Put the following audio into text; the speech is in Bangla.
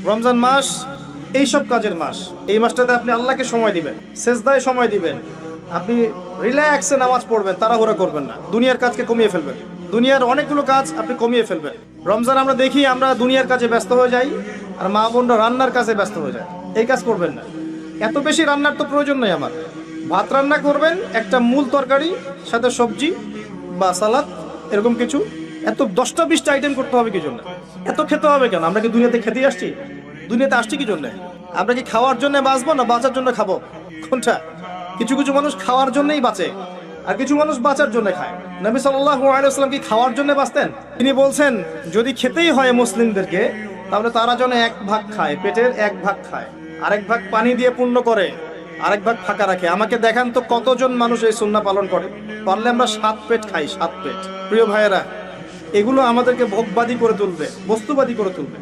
রমজান মাস এইসব কাজের মাস। এই মাসটাতে আপনি আল্লাহকে সময় দিবেন, সেজদায় সময় দিবেন, আপনি রিল্যাক্সে নামাজ পড়বেন, তাড়াহুড়া করবেন না, দুনিয়ার কাজকে কমিয়ে ফেলবেন, দুনিয়ার অনেকগুলো কাজ আপনি কমিয়ে ফেলবেন। রমজান আমরা দেখি আমরা দুনিয়ার কাজে ব্যস্ত হয়ে যাই, আর মা বোনরা রান্নার কাজে ব্যস্ত হয়ে যায়। এই কাজ করবেন না। এত বেশি রান্নার তো প্রয়োজন নেই আমার। ভাত রান্না করবেন, একটা মূল তরকারি, সাথে সবজি বা সালাদ, এরকম কিছু। এত 10টা 20টা আইটেম করতে হবে কি জন্য? এত খেতে হবে কেন? আমরা কি দুনিয়াতে খেতেই আসছি? দুনিয়াতে আসছি কি জন্য? আমরা কি খাওয়ার জন্য বাঁচবো না বাঁচার জন্য খাবো? কোনটা? কিছু কিছু মানুষ খাওয়ার জন্যই বাঁচে, আর কিছু মানুষ বাঁচার জন্য খায়। নবী সাল্লাল্লাহু আলাইহি ওয়াসাল্লাম কি খাওয়ার জন্য বাঁচতেন? তিনি বলছেন, যদি খেতেই হয় মুসলিমদেরকে, তাহলে তারা যেন 1 ভাগ খায়, পেটের 1 ভাগ খায়, আরেক ভাগ পানি দিয়ে পূর্ণ করে, আরেক ভাগ ফাঁকা রাখে। আমাকে দেখান তো কতজন মানুষ এই সুন্নাহ পালন করে। পারলে আমরা 7 পেট খাই, 7 পেট। প্রিয় ভাইয়েরা, এগুলো আমাদেরকে ভোগবাদী করে তুলবে, বস্তুবাদী করে তুলবে।